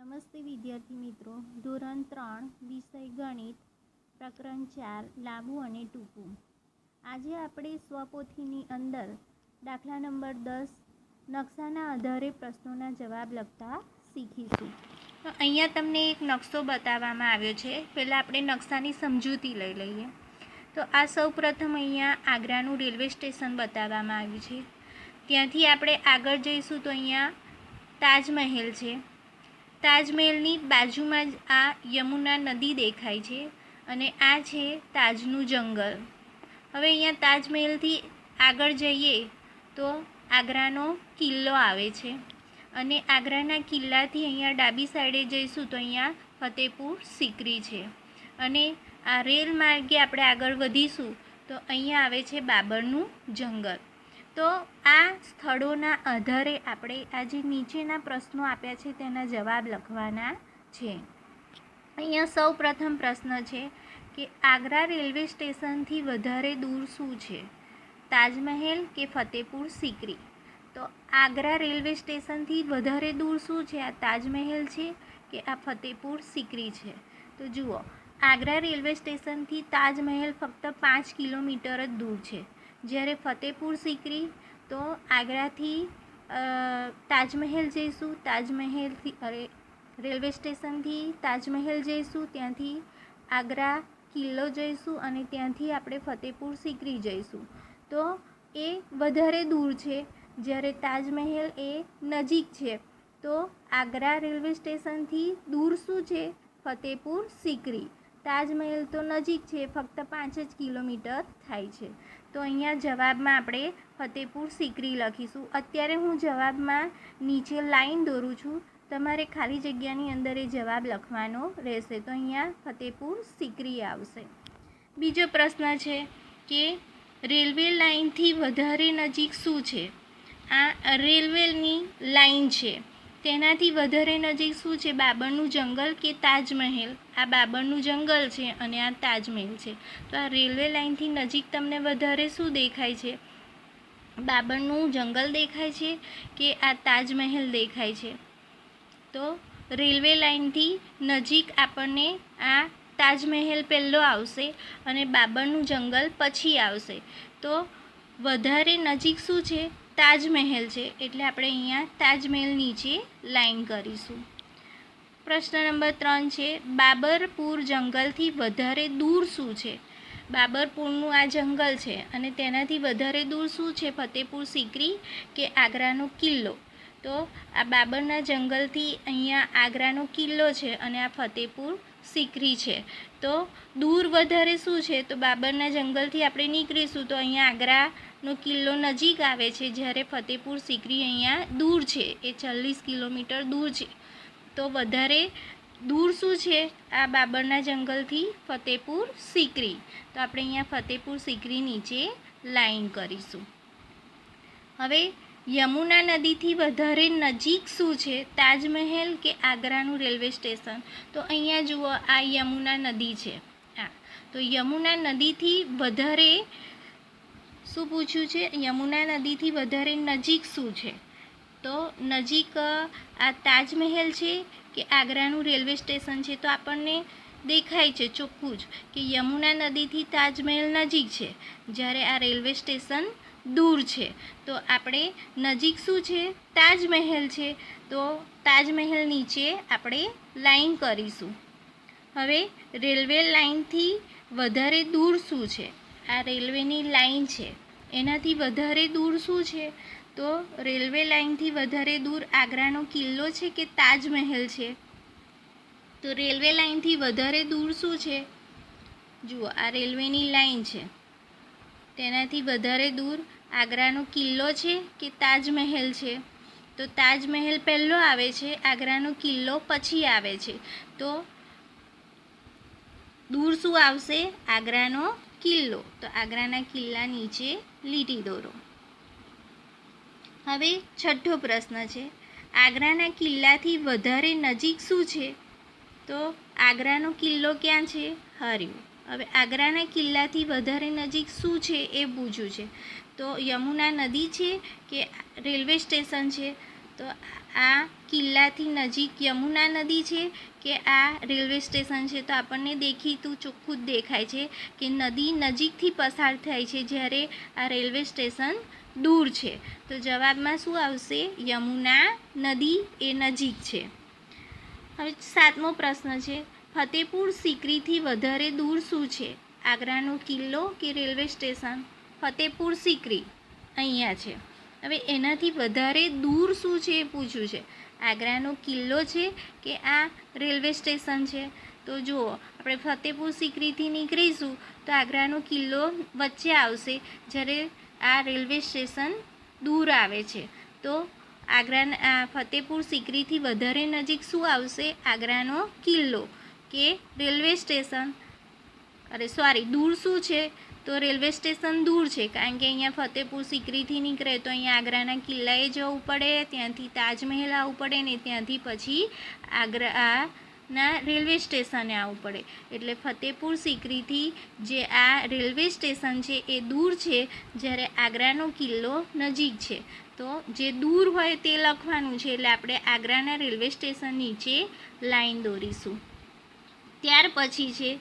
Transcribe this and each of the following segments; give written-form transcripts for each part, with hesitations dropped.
નમસ્તે વિદ્યાર્થી મિત્રો, ધોરણ 3 વિષય ગણિત પ્રકરણ 4 લાંબુ અને ટૂંકું. આજે આપણે સ્વપોથીની અંદર દાખલા નંબર 10 નકશાના આધારે પ્રશ્નોના જવાબ લખતા શીખીશું. તો અહીંયા તમને એક નકશો બતાવવામાં આવ્યો છે. પહેલાં આપણે નકશાની સમજૂતી લઈ લઈએ. તો આ સૌપ્રથમ અહીંયા આગ્રાનું રેલવે સ્ટેશન બતાવવામાં આવ્યું છે. ત્યાંથી આપણે આગળ જઈશું તો અહીંયા તાજમહેલ છે. તાજમહેલની બાજુમાં જ આ યમુના નદી દેખાય છે અને આ છે તાજનું જંગલ. હવે અહીંયા તાજમહેલથી આગળ જઈએ તો આગ્રાનો કિલ્લો આવે છે અને આગ્રાના કિલ્લાથી અહીંયા ડાબી સાઈડે જઈશું તો અહીંયા ફતેપુર સિકરી છે અને આ રેલ માર્ગે આપણે આગળ વધીશું તો અહીંયા આવે છે બાબરનું જંગલ. તો આ સ્થળોના આધારે આપણે આ જે નીચેના પ્રશ્નો આપ્યા છે તેના જવાબ લખવાના છે. અહીંયા સૌ પ્રથમ પ્રશ્ન છે કે આગ્રા રેલવે સ્ટેશનથી વધારે દૂર શું છે, તાજમહેલ કે ફતેપુર સિકરી? તો આગ્રા રેલવે સ્ટેશનથી વધારે દૂર શું છે, આ તાજમહેલ છે કે આ ફતેપુર સિકરી છે? તો જુઓ, આગ્રા રેલવે સ્ટેશનથી તાજમહેલ ફક્ત 5 કિલોમીટર જ દૂર છે, જ્યારે ફતેપુર સિકરી તો આગ્રાથી તાજમહેલ જઈશું, તાજમહેલથી રેલવે સ્ટેશનથી તાજમહેલ જઈશું, ત્યાંથી આગ્રા કિલ્લો જઈશું અને ત્યાંથી આપણે ફતેપુર સિકરી જઈશું. તો એ વધારે દૂર છે, જ્યારે તાજમહેલ એ નજીક છે. તો આગ્રા રેલવે સ્ટેશનથી દૂર શું છે, ફતેપુર સિકરી. તાજમહેલ તો નજીક છે, ફક્ત 5 જ કિલોમીટર થાય છે. તો અહીંયા જવાબમાં આપણે ફતેપુર સિકરી લખીશું. અત્યારે હું જવાબમાં નીચે લાઈન દોરું છું, તમારે ખાલી જગ્યાની અંદર એ જવાબ લખવાનો રહેશે. તો અહીંયા ફતેપુર સિકરી આવશે. બીજો પ્રશ્ન છે કે રેલવે લાઇનથી વધારે નજીક શું છે? આ રેલવેની લાઈન છે, તેનાથી વધારે નજીક શું છે, બાબરનું જંગલ કે તાજમહેલ? આ બાબરનું જંગલ છે અને આ તાજમહેલ છે. તો આ રેલવે લાઇનથી નજીક તમને વધારે શું દેખાય છે, બાબરનું જંગલ દેખાય છે કે આ તાજમહેલ દેખાય છે? તો રેલવે લાઇનથી નજીક આપણને આ તાજમહેલ પહેલો આવશે અને બાબરનું જંગલ પછી આવશે. તો વધારે નજીક શું છે, તાજમહેલ છે, એટલે આપણે અહીંયા તાજમહેલ નીચે લાઈન કરીશું. પ્રશ્ન નંબર 3 છે બાબરપુર જંગલથી વધારે દૂર શું છે? બાબરપુરનું આ જંગલ છે અને તેનાથી વધારે દૂર શું છે, ફતેપુર સિકરી કે આગ્રાનો કિલ્લો? તો આ બાબરના જંગલથી અહીંયા આગ્રાનો કિલ્લો છે અને આ ફતેપુર સિકરી છે. તો દૂર વધારે શું છે, તો બાબરના જંગલથી આપણે નીકળીશું તો અહીંયા આગ્રાનો કિલ્લો નજીક આવે છે, જ્યારે ફતેપુર સિકરી અહીંયા દૂર છે, એ 40 કિલોમીટર દૂર છે. તો વધારે દૂર શું છે, આ બાબરના જંગલથી ફતેપુર સિકરી. તો આપણે અહીંયા ફતેપુર સિકરી નીચે લાઈન કરીશું. હવે યમુના નદીથી વધારે નજીક શું છે, તાજમહેલ કે આગ્રાનું રેલવે સ્ટેશન? તો અહીંયા જુઓ, આ યમુના નદી છે. તો યમુના નદીથી વધારે શું પૂછ્યું છે, યમુના નદીથી વધારે નજીક શું છે? તો નજીક આ તાજમહેલ છે કે આગ્રાનું રેલવે સ્ટેશન છે? તો આપણને દેખાય છે ચોખ્ખું જ કે યમુના નદીથી તાજમહેલ નજીક છે, જ્યારે આ રેલવે સ્ટેશન દૂર છે. તો આપણે નજીક શું છે, તાજમહેલ છે. તો તાજમહેલ નીચે આપણે લાઈન કરીશું. હવે રેલવે લાઇનથી વધારે દૂર શું છે? આ રેલવેની લાઈન છે, એનાથી વધારે દૂર શું છે? તો રેલવે લાઇનથી વધારે દૂર આગ્રાનો કિલ્લો છે કે તાજમહેલ છે? તો રેલવે લાઇનથી વધારે દૂર શું છે? જુઓ, આ રેલવેની લાઈન છે, તેનાથી વધારે દૂર આગ્રાનો કિલ્લો છે કે તાજમહેલ છે? તો તાજમહેલ પહેલો આવે છે, આગ્રાનો કિલ્લો પછી આવે છે. તો દૂર શું આવશે, આગ્રાનો કિલ્લો. તો આગ્રાના કિલ્લા નીચે લીટી દોરો. હવે છઠ્ઠો પ્રશ્ન છે આગ્રાના કિલ્લાથી વધારે નજીક શું છે? તો આગ્રાનો કિલ્લો ક્યાં છે, હર્યું. હવે આગ્રાના કિલ્લાથી વધારે નજીક શું છે એ પૂછ્યું છે. તો યમુના નદી છે કે રેલવે સ્ટેશન છે? તો આ કિલ્લાથી નજીક યમુના નદી છે કે આ રેલવે સ્ટેશન છે? તો આપણને દેખીતું ચોખ્ખું જ દેખાય છે કે નદી નજીકથી પસાર થાય છે જ્યારે આ રેલવે સ્ટેશન દૂર છે. તો જવાબમાં શું આવશે? યમુના નદી એ નજીક છે. હવે 7મો પ્રશ્ન છે, ફતેપુર સિકરીથી વધારે દૂર શું છે? આગ્રાનો કિલ્લો કે રેલવે સ્ટેશન? ફતેપુર સિકરી અહીંયા છે. હવે એનાથી વધારે દૂર શું છે એ પૂછ્યું છે. આગ્રાનો કિલ્લો છે કે આ રેલવે સ્ટેશન છે? તો જુઓ, આપણે ફતેપુર સિકરીથી નીકળીશું તો આગ્રાનો કિલ્લો વચ્ચે આવશે, જ્યારે આ રેલવે સ્ટેશન દૂર આવે છે. તો ફતેપુર સિકરીથી વધારે નજીક શું આવશે? આગ્રાનો કિલ્લો કે રેલવે સ્ટેશન? દૂર શું છે? તો રેલવે સ્ટેશન દૂર છે, કારણ કે અહીંયા ફતેપુર સિકરીથી નીકળે તો અહીંયા આગ્રાના કિલ્લાએ જવું પડે, ત્યાંથી તાજમહેલ આવવું પડે ને ત્યાંથી પછી આગ્રાના રેલવે સ્ટેશને આવવું પડે. એટલે ફતેપુર સિકરીથી જે આ રેલવે સ્ટેશન છે એ દૂર છે, જ્યારે આગ્રાનો કિલ્લો નજીક છે. તો જે દૂર હોય તે લખવાનું છે, એટલે આપણે આગ્રાના રેલવે સ્ટેશન નીચે લાઈન દોરીશું. ત્યાર પછી છે,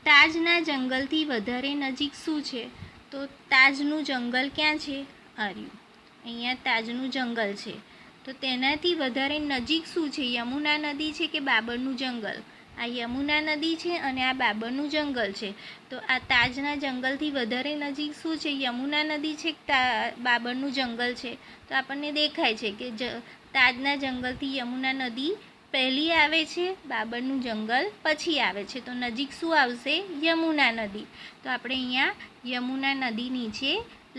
તાજના જંગલથી વધારે નજીક શું છે? તો તાજનું જંગલ ક્યાં છે? અહીંયા તાજનું જંગલ છે. તો તેનાથી વધારે નજીક શું છે? યમુના નદી છે કે બાબરનું જંગલ? આ યમુના નદી છે અને આ બાબરનું જંગલ છે. તો આ તાજના જંગલથી વધારે નજીક શું છે? યમુના નદી છે કે બાબરનું જંગલ છે? તો આપણને દેખાય છે કે તાજના જંગલથી યમુના નદી પહેલી આવે છે, બાબરનું જંગલ પછી આવે છે. તો નજીક શું આવશે? યમુના નદી. તો આપણે અહીંયા યમુના નદી નીચે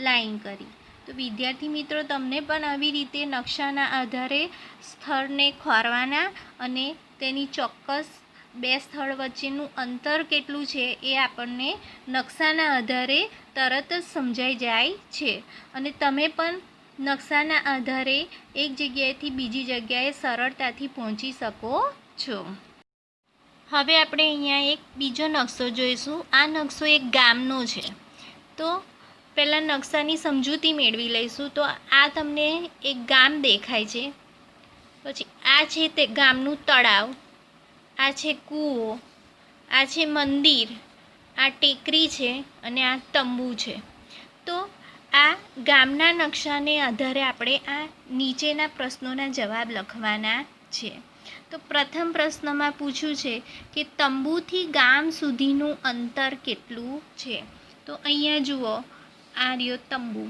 લાઈન કરી. તો વિદ્યાર્થી મિત્રો, તમને પણ આવી રીતે નકશાના આધારે સ્થળને ખોરવાના અને તેની ચોક્કસ બે સ્થળ વચ્ચેનું અંતર કેટલું છે એ આપણને નકશાના આધારે તરત જ સમજાઈ જાય છે. અને તમે પણ નકશાના આધારે એક જગ્યાએથી બીજી જગ્યાએ સરળતાથી પહોંચી શકો છો. હવે આપણે અહીંયા એક બીજો નકશો જોઈશું. આ નકશો એક ગામનો છે. તો પહેલાં નકશાની સમજૂતી મેળવી લઈશું. તો આ તમને એક ગામ દેખાય છે, પછી આ છે તે ગામનું તળાવ, આ છે કૂવો, આ છે મંદિર, આ ટેકરી છે અને આ તંબુ છે. તો આ ગામના નકશાને આધારે આપણે આ નીચેના પ્રશ્નોના જવાબ લખવાના છે. તો પ્રથમ પ્રશ્નમાં પૂછ્યું છે કે તંબુથી ગામ સુધીનું અંતર કેટલું છે? તો અહીંયા જુઓ, આ રહ્યો તંબુ.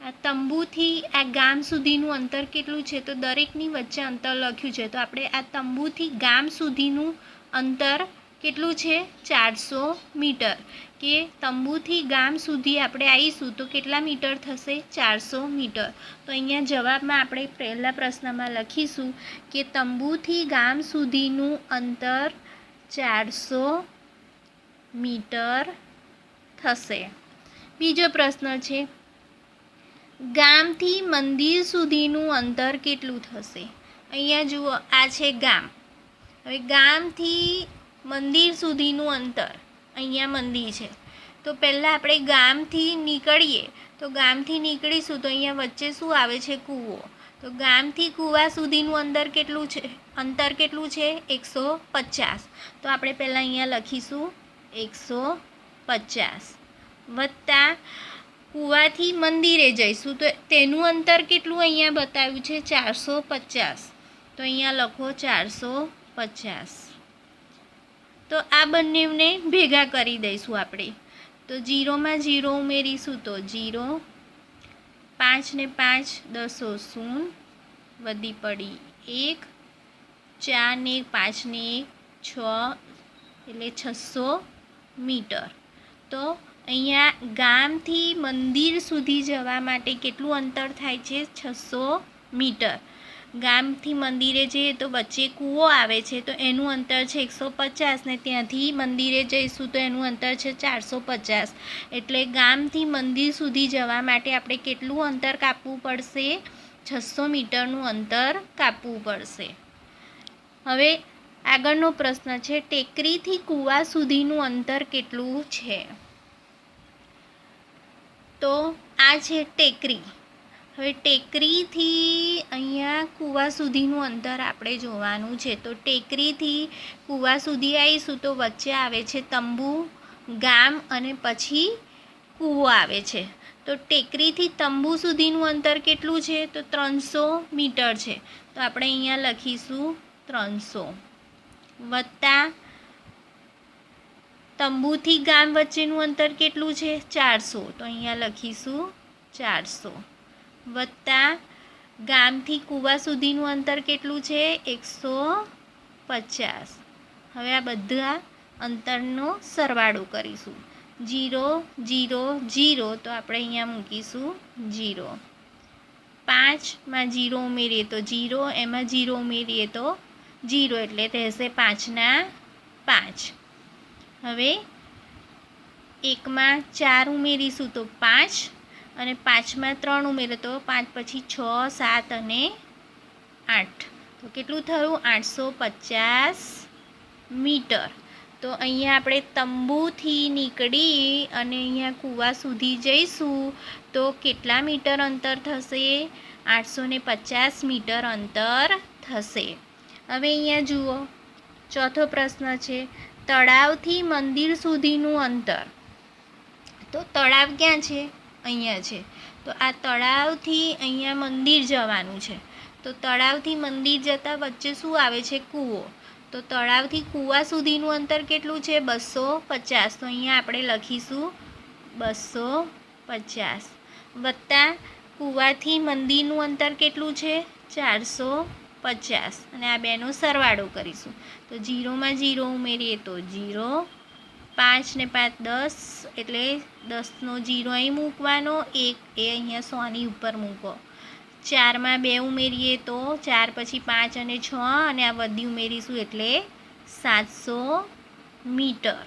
આ તંબુથી આ ગામ સુધીનું અંતર કેટલું છે? તો દરેકની વચ્ચે અંતર લખ્યું છે. તો આપણે આ તંબુથી ગામ સુધીનું અંતર કેટલું છે? 400 મીટર. કે તંબુથી ગામ સુધી આપણે આવીશું તો કેટલા મીટર થશે? 400 મીટર. તો અહીંયા જવાબમાં આપણે પહેલા પ્રશ્નમાં લખીશું કે તંબુથી ગામ સુધીનું અંતર 400 મીટર થશે. બીજો પ્રશ્ન છે, ગામથી મંદિર સુધીનું અંતર કેટલું થશે? અહીંયા જુઓ, આ છે ગામ. હવે ગામથી મંદિર સુધીનું અંતર, અહીંયા મંદિર છે. તો પહેલાં આપણે ગામથી નીકળીએ, તો ગામથી નીકળીશું તો અહીંયા વચ્ચે શું આવે છે? કૂવો. તો ગામથી કૂવા સુધીનું અંતર કેટલું છે? 150. તો આપણે પહેલાં અહીંયા લખીશું 150 વત્તા કૂવાથી મંદિરે જઈશું તો તેનું અંતર કેટલું અહીંયા બતાવ્યું છે? 450. તો અહીંયા લખો 450. તો આ બંનેને ભેગા કરી દઈશું આપણે. તો 0માં 0 ઉમેરીશું તો 0, 5 ને 5 10 શૂન્ય, વધી પડી 1, 4 ને 5 ને 1 6, એટલે 600 મીટર. તો અહીંયા ગામથી મંદિર સુધી જવા માટે કેટલું અંતર થાય છે? 600 મીટર. ગામથી મંદિરે જઈએ તો વચ્ચે કૂવો આવે છે તો એનું અંતર છે 150 ને ત્યાંથી મંદિરે જઈશું તો એનું અંતર છે 450. એટલે ગામથી મંદિર સુધી જવા માટે આપણે કેટલું અંતર કાપવું પડશે? 600 મીટરનું અંતર કાપવું પડશે. હવે આગળનો પ્રશ્ન છે, ટેકરીથી કૂવા સુધીનું અંતર કેટલું છે? તો આ છે ટેકરી. હવે ટેકરીથી અહીંયા કૂવા સુધીનું અંતર આપણે જોવાનું છે. તો ટેકરીથી કૂવા સુધી આવીશું તો વચ્ચે આવે છે તંબુ, ગામ અને પછી કૂવો આવે છે. તો ટેકરીથી તંબુ સુધીનું અંતર કેટલું છે? તો 300 મીટર છે. તો આપણે અહીંયા લખીશું 300 વત્તા તંબુથી ગામ વચ્ચેનું અંતર કેટલું છે? 400. તો અહીંયા લખીશું 400 વત્તા ગામથી કૂવા સુધીનું અંતર કેટલું છે? 150. હવે આ બધા અંતરનો સરવાળો કરીશું. 0 0 0 તો આપણે અહીંયા મૂકીશું 0. 5માં 0 ઉમેરીએ તો 0, એમાં 0 ઉમેરીએ તો 0 એટલે રહેશે 5ના 5. હવે 1માં 4 ઉમેરીશું તો 5 અને 5માં 3 ઉમેરીએ તો 5 પછી 6 7 અને 8. તો કેટલું થયું? 850 મીટર. તો અહીંયા આપણે તંબુથી નીકળી અને અહીંયા કૂવા સુધી જઈશું તો કેટલા મીટર અંતર થશે? 850 મીટર અંતર થશે. હવે અહીંયા જુઓ, ચોથો પ્રશ્ન છે તળાવથી મંદિર સુધીનું અંતર. તો તળાવ ક્યાં છે? અહીંયા છે. તો આ તળાવથી અહીંયા મંદિર જવાનું છે. તો તળાવથી મંદિર જતાં વચ્ચે શું આવે છે? કૂવો. તો તળાવથી કૂવા સુધીનું અંતર કેટલું છે? 250. તો અહીંયા આપણે લખીશું 250 વત્તા કૂવાથી મંદિરનું અંતર કેટલું છે? 450 અને આ બેનો સરવાળો કરીશું. તો 0માં 0 ઉમેરીએ તો 0, 5 ને 5 10 એટલે 10નો 0 અહીં મૂકવાનો, 1 એ અહીંયા 100ની ઉપર મૂકો. 4માં 2 ઉમેરીએ તો 4 પછી 5 અને 6 અને આ વધી ઉમેરીશું એટલે 700 મીટર.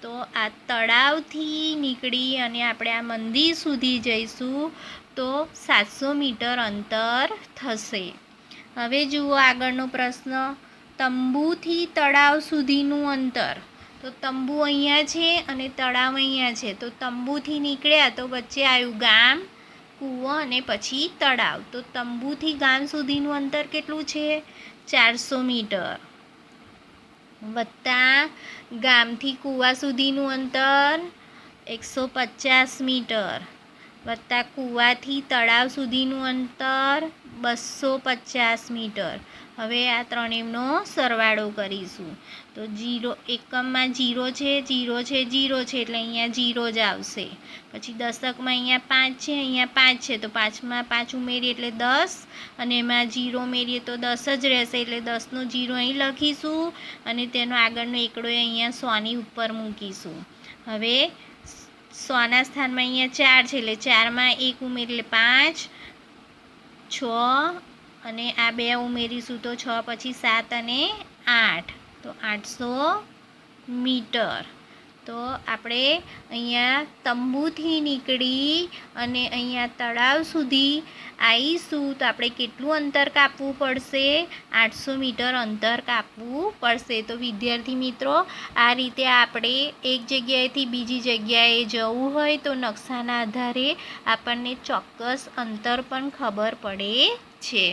તો આ તળાવથી નીકળી અને આપણે આ મંદિર સુધી જઈશું તો 700 મીટર અંતર થશે. હવે જુઓ આગળનો પ્રશ્ન તંબુથી તળાવ સુધીનું અંતર. તો તંબુ અહીંયા છે અને તળાવ અહીંયા છે. તો તંબુથી નીકળ્યા તો વચ્ચે આવ્યું ગામ, કૂવો અને પછી તળાવ. તો તંબુથી ગામ સુધીનું અંતર કેટલું છે? 400 મીટર વત્તા ગામથી કૂવા સુધીનું અંતર 150 મીટર વત્તા કૂવાથી તળાવ સુધીનું અંતર 250 મીટર. હવે આ ત્રણેયનો સરવાળો કરીશું. તો 0 એકમમાં 0 છે 0 છે 0 છે એટલે અહીંયા 0 જ આવશે. પછી દશકમાં અહીંયા 5 છે, અહીંયા 5 છે તો 5માં 5 ઉમેરીએ એટલે 10 અને એમાં 0 ઉમેરીએ તો 10 જ રહેશે એટલે 10નો 0 અહીં લખીશું અને તેનો આગળનો એકડો અહીંયા 100ની ઉપર મૂકીશું. હવે 100ના સ્થાનમાં અહીંયા 4 છે એટલે 4માં 1 ઉમેરી એટલે 5, 6 અને આ 2 ઉમેરીશું તો 6 પછી 7 અને 8 તો 800 મીટર. તો આપણે અહીંયા તંબુથી નીકળી અને અહીંયા તળાવ સુધી આવીશું તો આપણે કેટલું અંતર કાપવું પડશે? 800 મીટર અંતર કાપવું પડશે. તો વિદ્યાર્થી મિત્રો આ રીતે આપણે એક જગ્યાએથી બીજી જગ્યાએ જવું હોય તો નકશાના આધારે આપણને ચોક્કસ અંતર પણ ખબર પડે છે.